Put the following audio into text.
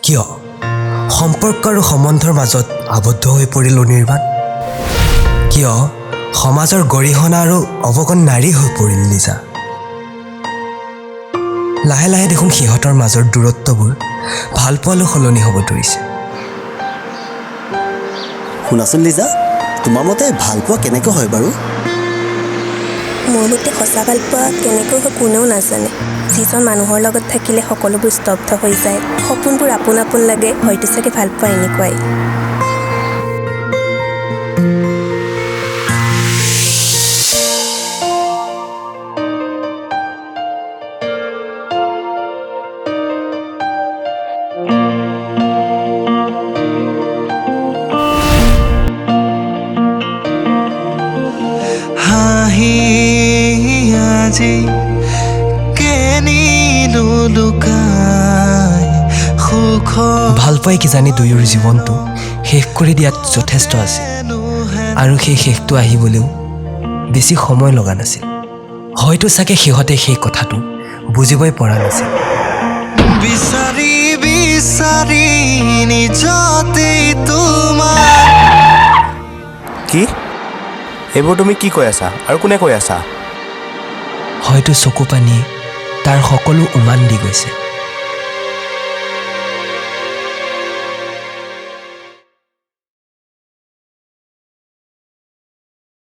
কিয় সম্পৰ্ক আৰু সম্বন্ধৰ মাজত আবদ্ধ হৈ পৰিল নিৰ্বাণ? কিয় সমাজৰ গৰিহণা আৰু অৱগণ নাৰী হৈ পৰিল লিজা? লাহে লাহে দেখোন সিহঁতৰ মাজৰ দূৰত্ববোৰ ভাল পোৱালৈ সলনি হ'ব ধৰিছে। শুনাচোন লিজা, তোমাৰ মতে ভাল পোৱা কেনেকৈ হয় বাৰু? মোৰ মতে সঁচা ভাল পোৱা কেনেকৈ হয় কোনেও নাজানে। যিজন মানুহৰ লগত থাকিলে সকলোবোৰ স্তব্ধ হৈ যায়, সপোনবোৰ আপোন আপোন লাগে, হয়তো চাগে ভাল পোৱা এনেকুৱাই। আজি কেনিনো লুকাই সুখ ভাল পাই কিজানি দুয়োৰ জীৱনটো শেষ কৰি দিয়াত যথেষ্ট আছিল, আৰু সেই শেষটো আহিবলৈও বেছি সময় লগা নাছিল। হয়তো চাগে সিহঁতে সেই কথাটো বুজিবই পৰা নাছিল। বিচাৰি বিচাৰি নিজতেই তোমাৰ। কি এইবোৰ তুমি কি কৈ আছা আৰু কোনে কৈ আছা? হয়তো চকু পানীয়ে তাৰ সকলো উমান দি গৈছে।